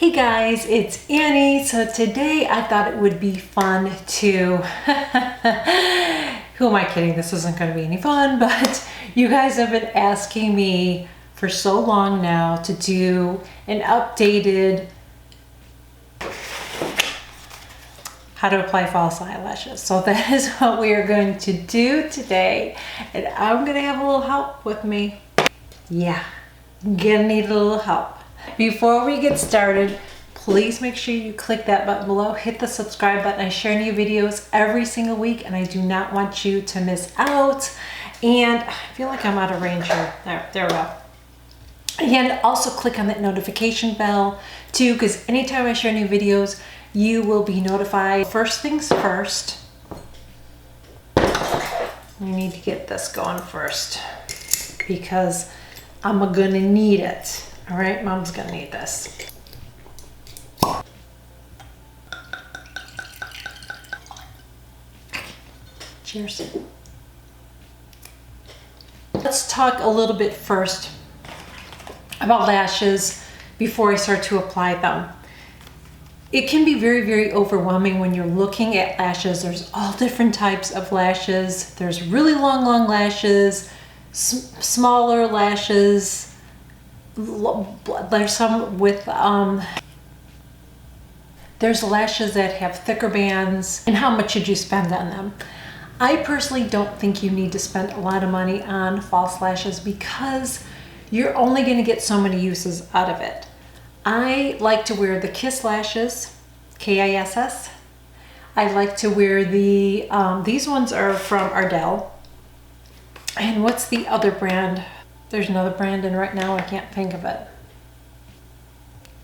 Hey guys, it's Annie. So today I thought it would be fun to, who am I kidding? This isn't going to be any fun, but you guys have been asking me for so long now to do an updated how to apply false eyelashes. So that is what we are going to do today. And I'm going to have a little help with me. Yeah, I'm gonna need a little help. Before we get started, please make sure you click that button below, hit the subscribe button. I share new videos every single week and I do not want you to miss out. And I feel like I'm out of range here. There we go. And also click on that notification bell too, because anytime I share new videos, you will be notified. First things first, we need to get this going first because I'm gonna need it. All right, Mom's gonna need this. Cheers. Let's talk a little bit first about lashes before I start to apply them. It can be very, very overwhelming when you're looking at lashes. There's all different types of lashes. There's really long lashes, smaller lashes. There's some with there's lashes that have thicker bands. And how much should you spend on them? I personally don't think you need to spend a lot of money on false lashes because you're only going to get so many uses out of it. I like to wear the Kiss lashes, K-I-S-S. I like to wear the these ones are from Ardell. And what's the other brand? There's another brand and right now I can't think of it.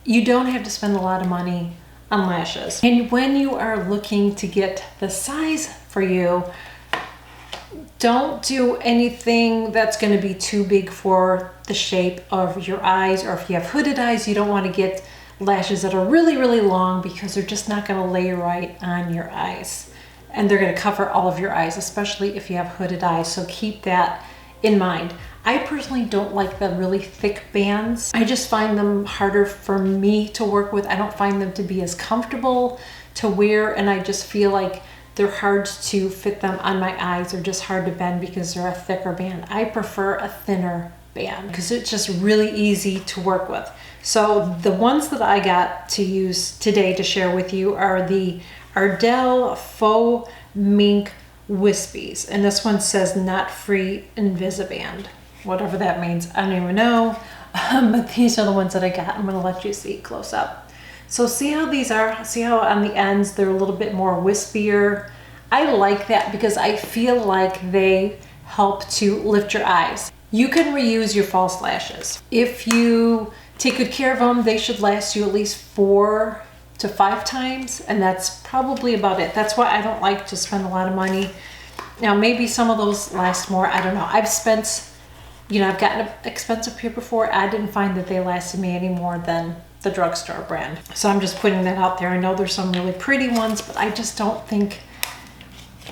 You don't have to spend a lot of money on lashes. And when you are looking to get the size for you, don't do anything that's going to be too big for the shape of your eyes, or if you have hooded eyes, you don't want to get lashes that are really, really long because they're just not going to lay right on your eyes. And they're going to cover all of your eyes, especially if you have hooded eyes. So keep that in mind. I personally don't like the really thick bands. I just find them harder for me to work with. I don't find them to be as comfortable to wear, and I just feel like they're hard to fit them on my eyes. They're just hard to bend because they're a thicker band. I prefer a thinner band because it's just really easy to work with. So the ones that I got to use today to share with you are the Ardell Faux Mink Wispies, and this one says not free Invisiband, whatever that means. I don't even know, but these are the ones that I got. I'm gonna let you see close up. So see how these are? See how on the ends they're a little bit more wispier? I like that because I feel like they help to lift your eyes. You can reuse your false lashes. If you take good care of them, they should last you at least 4 to 5 times, and that's probably about it. That's why I don't like to spend a lot of money. Now maybe some of those last more, I don't know. I've spent, you know, I've gotten an expensive pair before. I didn't find that they lasted me any more than the drugstore brand. So I'm just putting that out there. I know there's some really pretty ones, but I just don't think,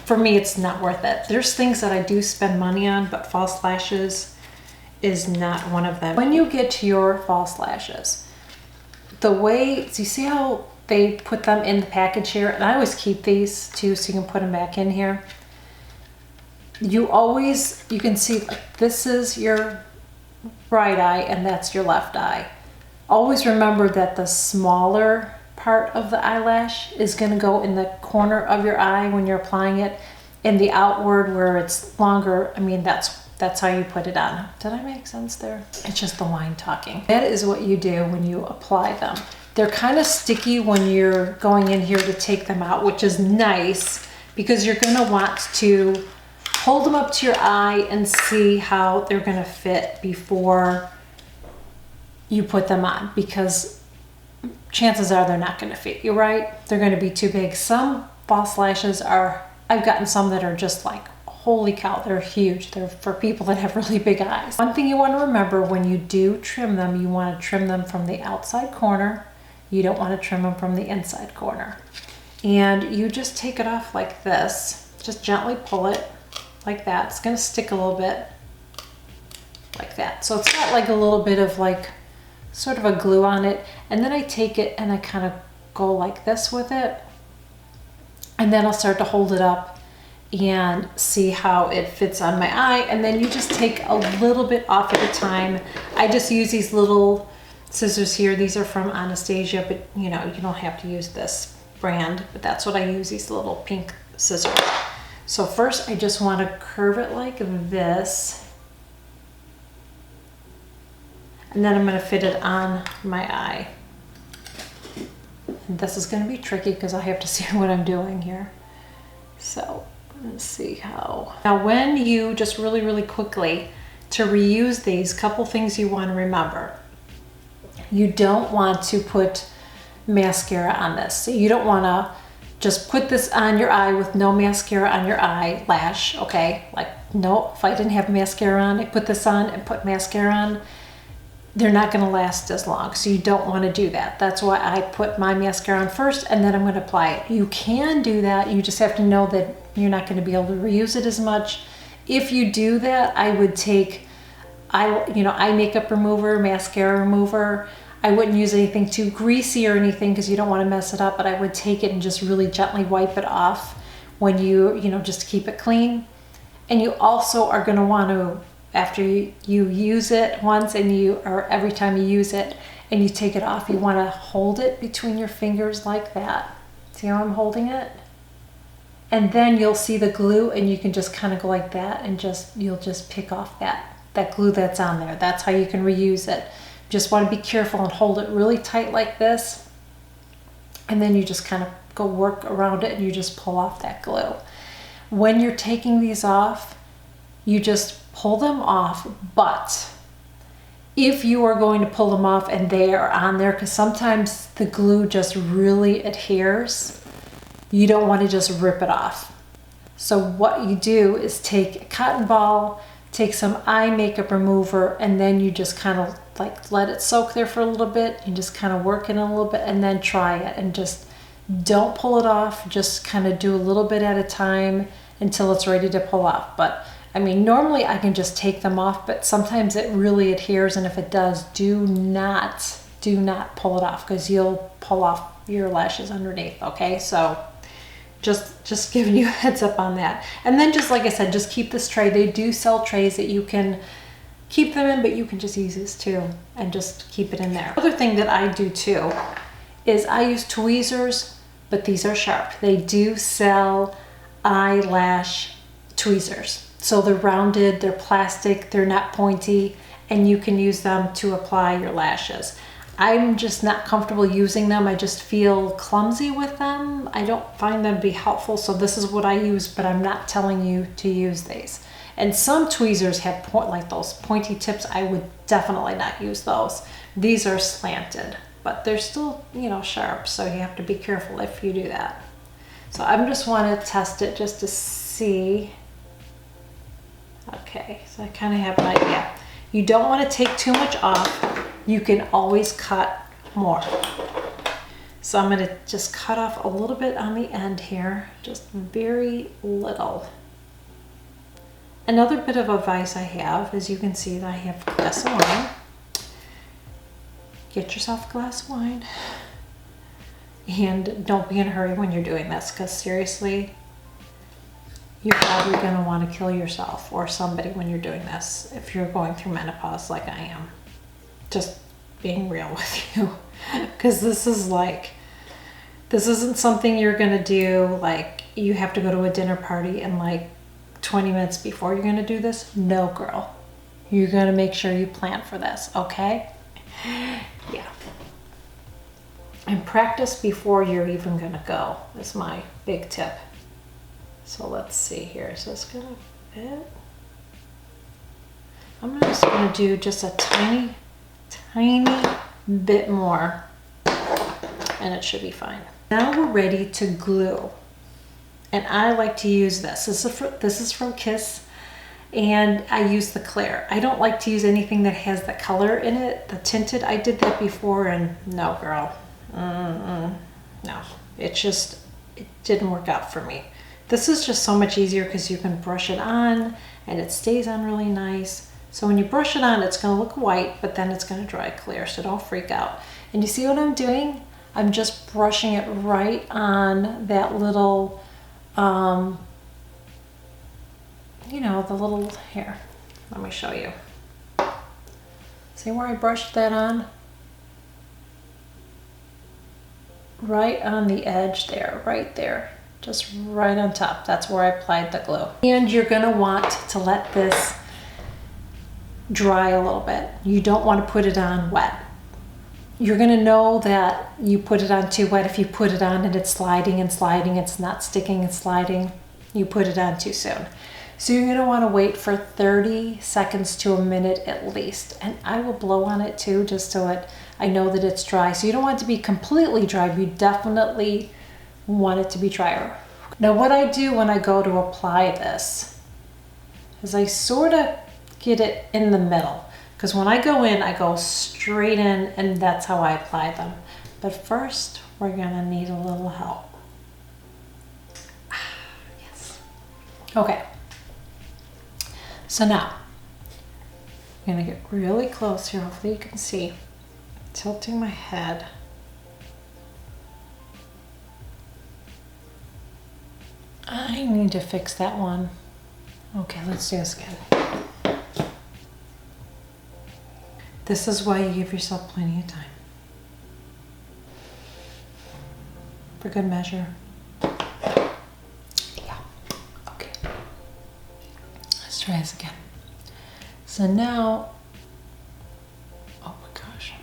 for me, it's not worth it. There's things that I do spend money on, but false lashes is not one of them. When you get your false lashes, the way, so you see how they put them in the package here? And I always keep these too so you can put them back in here. You can see like this is your right eye and that's your left eye. Always remember that the smaller part of the eyelash is going to go in the corner of your eye when you're applying it, and the outward where it's longer, I mean, that's how you put it on. Did I make sense there? It's just the wine talking. That is what you do when you apply them. They're kind of sticky when you're going in here to take them out, which is nice because you're going to want to hold them up to your eye and see how they're going to fit before you put them on, because chances are they're not going to fit you right. They're going to be too big. Some false lashes are, I've gotten some that are just like, holy cow, they're huge. They're for people that have really big eyes. One thing you want to remember when you do trim them, you want to trim them from the outside corner. You don't want to trim them from the inside corner. And you just take it off like this. Just gently pull it like that. It's going to stick a little bit like that. So it's got like a little bit of like sort of a glue on it, and then I take it and I kind of go like this with it, and then I'll start to hold it up and see how it fits on my eye. And then you just take a little bit off at a time. I just use these little scissors here. These are from Anastasia, but you know, you don't have to use this brand, but that's what I use, these little pink scissors. So first I just want to curve it like this, and then I'm going to fit it on my eye. And this is going to be tricky because I have to see what I'm doing here. So let's see how. Now when you just really quickly to reuse these, couple things you want to remember. You don't want to put mascara on this. So you don't want to just put this on your eye with no mascara on your eyelash, okay? Like, no, if I didn't have mascara on, I put this on and put mascara on, they're not gonna last as long. So you don't wanna do that. That's why I put my mascara on first and then I'm gonna apply it. You can do that, you just have to know that you're not gonna be able to reuse it as much. If you do that, I would take eye makeup remover, mascara remover. I wouldn't use anything too greasy or anything because you don't want to mess it up, but I would take it and just really gently wipe it off when just to keep it clean. And you also are going to want to, after you use it once or every time you use it and you take it off, you want to hold it between your fingers like that. See how I'm holding it? And then you'll see the glue and you can just kind of go like that and you'll just pick off that glue that's on there. That's how you can reuse it. Just want to be careful and hold it really tight like this, and then you just kind of go work around it and you just pull off that glue. When you're taking these off, you just pull them off, but if you are going to pull them off and they are on there, because sometimes the glue just really adheres, you don't want to just rip it off. So what you do is take a cotton ball, take some eye makeup remover, and then you just kind of like let it soak there for a little bit. You just kind of work it a little bit and then try it, and just don't pull it off. Just kind of do a little bit at a time until it's ready to pull off. But I mean, normally I can just take them off, but sometimes it really adheres, and if it does, do not pull it off because you'll pull off your lashes underneath, okay? So just giving you a heads up on that. And then just like I said, just keep this tray. They do sell trays that you can keep them in, but you can just use this too and just keep it in there. Other thing that I do too is I use tweezers, but these are sharp. They do sell eyelash tweezers. So they're rounded, they're plastic, they're not pointy, and you can use them to apply your lashes. I'm just not comfortable using them. I just feel clumsy with them. I don't find them to be helpful. So this is what I use, but I'm not telling you to use these. And some tweezers have like those pointy tips. I would definitely not use those. These are slanted, but they're still, sharp. So you have to be careful if you do that. So I just want to test it just to see. Okay, so I kind of have an idea. You don't want to take too much off. You can always cut more. So I'm going to just cut off a little bit on the end here, just very little. Another bit of advice I have, as you can see, that I have a glass of wine. Get yourself a glass of wine. And don't be in a hurry when you're doing this, because seriously, you're probably going to want to kill yourself or somebody when you're doing this if you're going through menopause like I am. Just being real with you, because this isn't something you're going to do like you have to go to a dinner party and like 20 minutes before you're going to do this. No, girl, you're going to make sure you plan for this, okay? Yeah. And practice before you're even going to go is my big tip. So let's see here. Is this going to fit? I'm just going to do just a tiny bit more and it should be fine. Now we're ready to glue, and I like to use this. This is from Kiss, and I use the Claire. I don't like to use anything that has the color in it, the tinted. I did that before, and no, girl, no, it didn't work out for me. This is just so much easier because you can brush it on and it stays on really nice. So when you brush it on, it's gonna look white, but then it's gonna dry clear, so don't freak out. And you see what I'm doing? I'm just brushing it right on that little, you know, the little, here, let me show you. See where I brushed that on? Right on the edge there, right there. Just right on top. That's where I applied the glue. And you're gonna want to let this dry a little bit. You don't want to put it on wet. You're gonna know that you put it on too wet if you put it on and it's sliding and sliding, it's not sticking and sliding. You put it on too soon. So you're gonna wanna wait for 30 seconds to a minute at least. And I will blow on it too, just so I know that it's dry. So you don't want it to be completely dry, but you definitely want it to be drier. Now what I do when I go to apply this is I sort of get it in the middle. Because when I go in, I go straight in, and that's how I apply them. But first, we're gonna need a little help. Yes. Okay. So now, I'm gonna get really close here. Hopefully you can see. Tilting my head. I need to fix that one. Okay, let's do this again. This is why you give yourself plenty of time. For good measure. Yeah, okay. Let's try this again. So now, oh my gosh.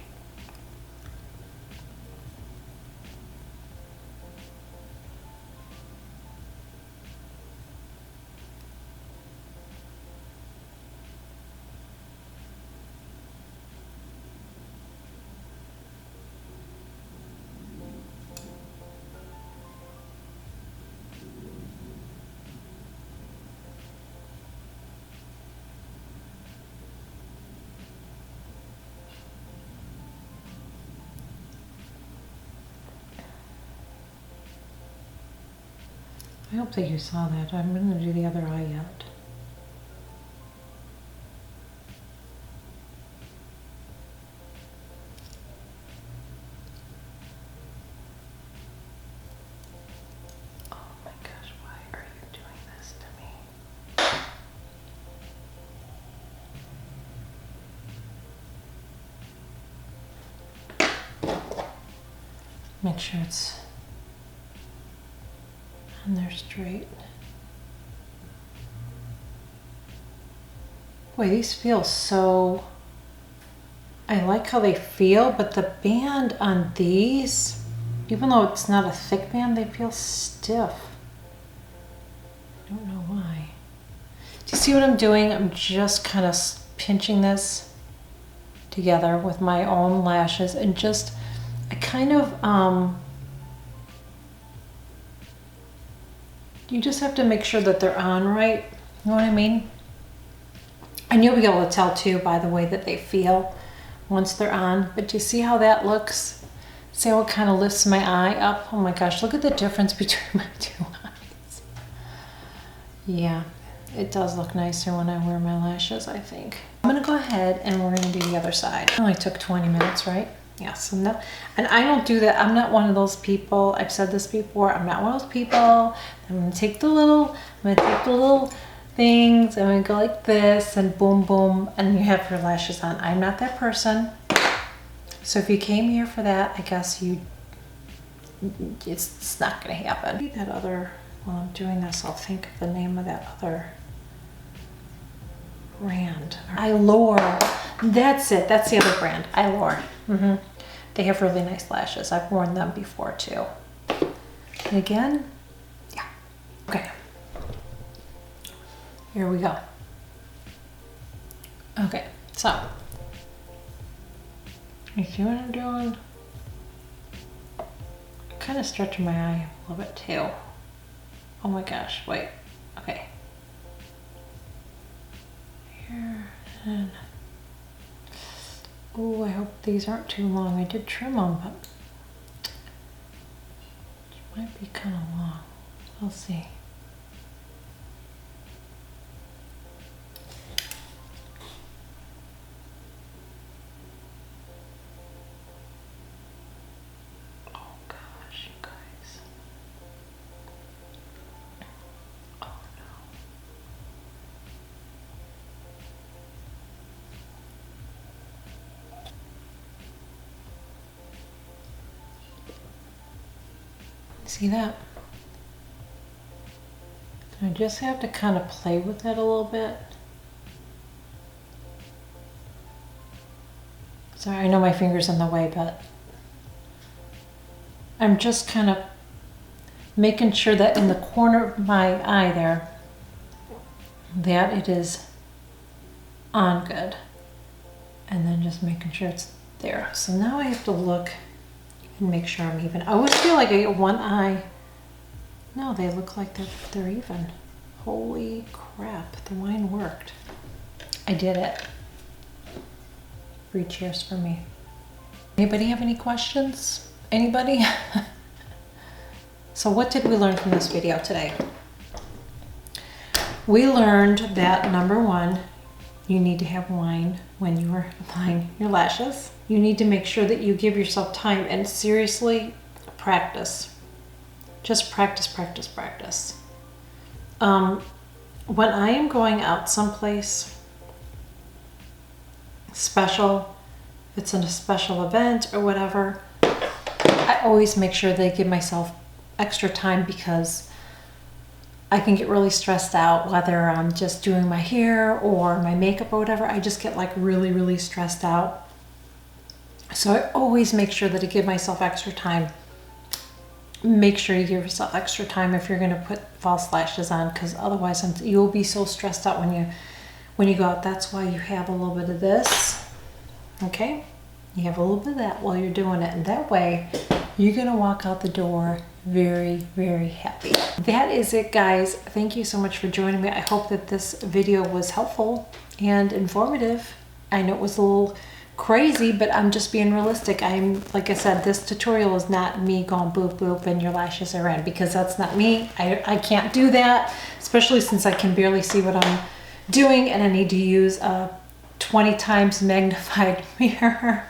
I don't think you saw that. I'm going to do the other eye yet. Oh my gosh, why are you doing this to me? Make sure it's and they're straight. Boy, these feel so, I like how they feel, but the band on these, even though it's not a thick band, they feel stiff. I don't know why. Do you see what I'm doing? I'm just kind of pinching this together with my own lashes and just, I kind of, you just have to make sure that they're on right. You know what I mean? And you'll be able to tell too by the way that they feel once they're on. But do you see how that looks? See how it kind of lifts my eye up? Oh my gosh, look at the difference between my two eyes. Yeah, it does look nicer when I wear my lashes, I think. I'm gonna go ahead and we're gonna do the other side. It only took 20 minutes, right? Yeah, so no, and I don't do that. I'm not one of those people. I've said this before. I'm not one of those people. I'm gonna take the little things. I'm gonna go like this and boom, boom, and you have your lashes on. I'm not that person. So if you came here for that, I guess it's not gonna happen. That other, while I'm doing this, I'll think of the name of that other brand. Eyelure. That's it. That's the other brand. Eyelure. They have really nice lashes. I've worn them before too. And again, yeah. Okay. Here we go. Okay, so you see what I'm doing? I'm kind of stretching my eye a little bit too. Oh my gosh, wait. Okay. Here and oh, I hope these aren't too long. I did trim them, but it might be kind of long. We'll see. See that? I just have to kind of play with it a little bit. Sorry, I know my finger's in the way, but I'm just kind of making sure that in the corner of my eye there, that it is on good. And then just making sure it's there. So now I have to look and make sure I'm even. I always feel like I get one eye. No, they look like they're even. Holy crap, the wine worked. I did it. 3 cheers for me. Anybody have any questions? Anybody? So what did we learn from this video today? We learned that number 1, you need to have wine when you are applying your lashes. You need to make sure that you give yourself time and seriously practice. Just practice, practice, practice. When I am going out someplace special, if it's in a special event or whatever, I always make sure that I give myself extra time because I can get really stressed out, whether I'm just doing my hair or my makeup or whatever. I just get like really, really stressed out. So I always make sure that I give myself extra time. Make sure you give yourself extra time if you're going to put false lashes on, because otherwise you'll be so stressed out when you go out. That's why you have a little bit of this. Okay? You have a little bit of that while you're doing it, and that way you're going to walk out the door very, very happy. That is it, guys. Thank you so much for joining me. I hope that this video was helpful and informative. I know it was a little crazy, but I'm just being realistic. Like I said, this tutorial is not me going boop boop and your lashes are in, because that's not me. I can't do that, especially since I can barely see what I'm doing and I need to use a 20 times magnified mirror.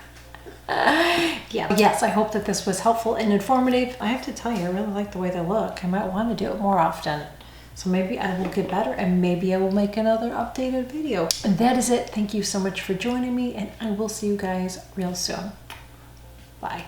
Yeah. Yes, I hope that this was helpful and informative. I have to tell you, I really like the way they look. I might want to do it more often. So maybe I will get better and maybe I will make another updated video. And that is it. Thank you so much for joining me, and I will see you guys real soon. Bye.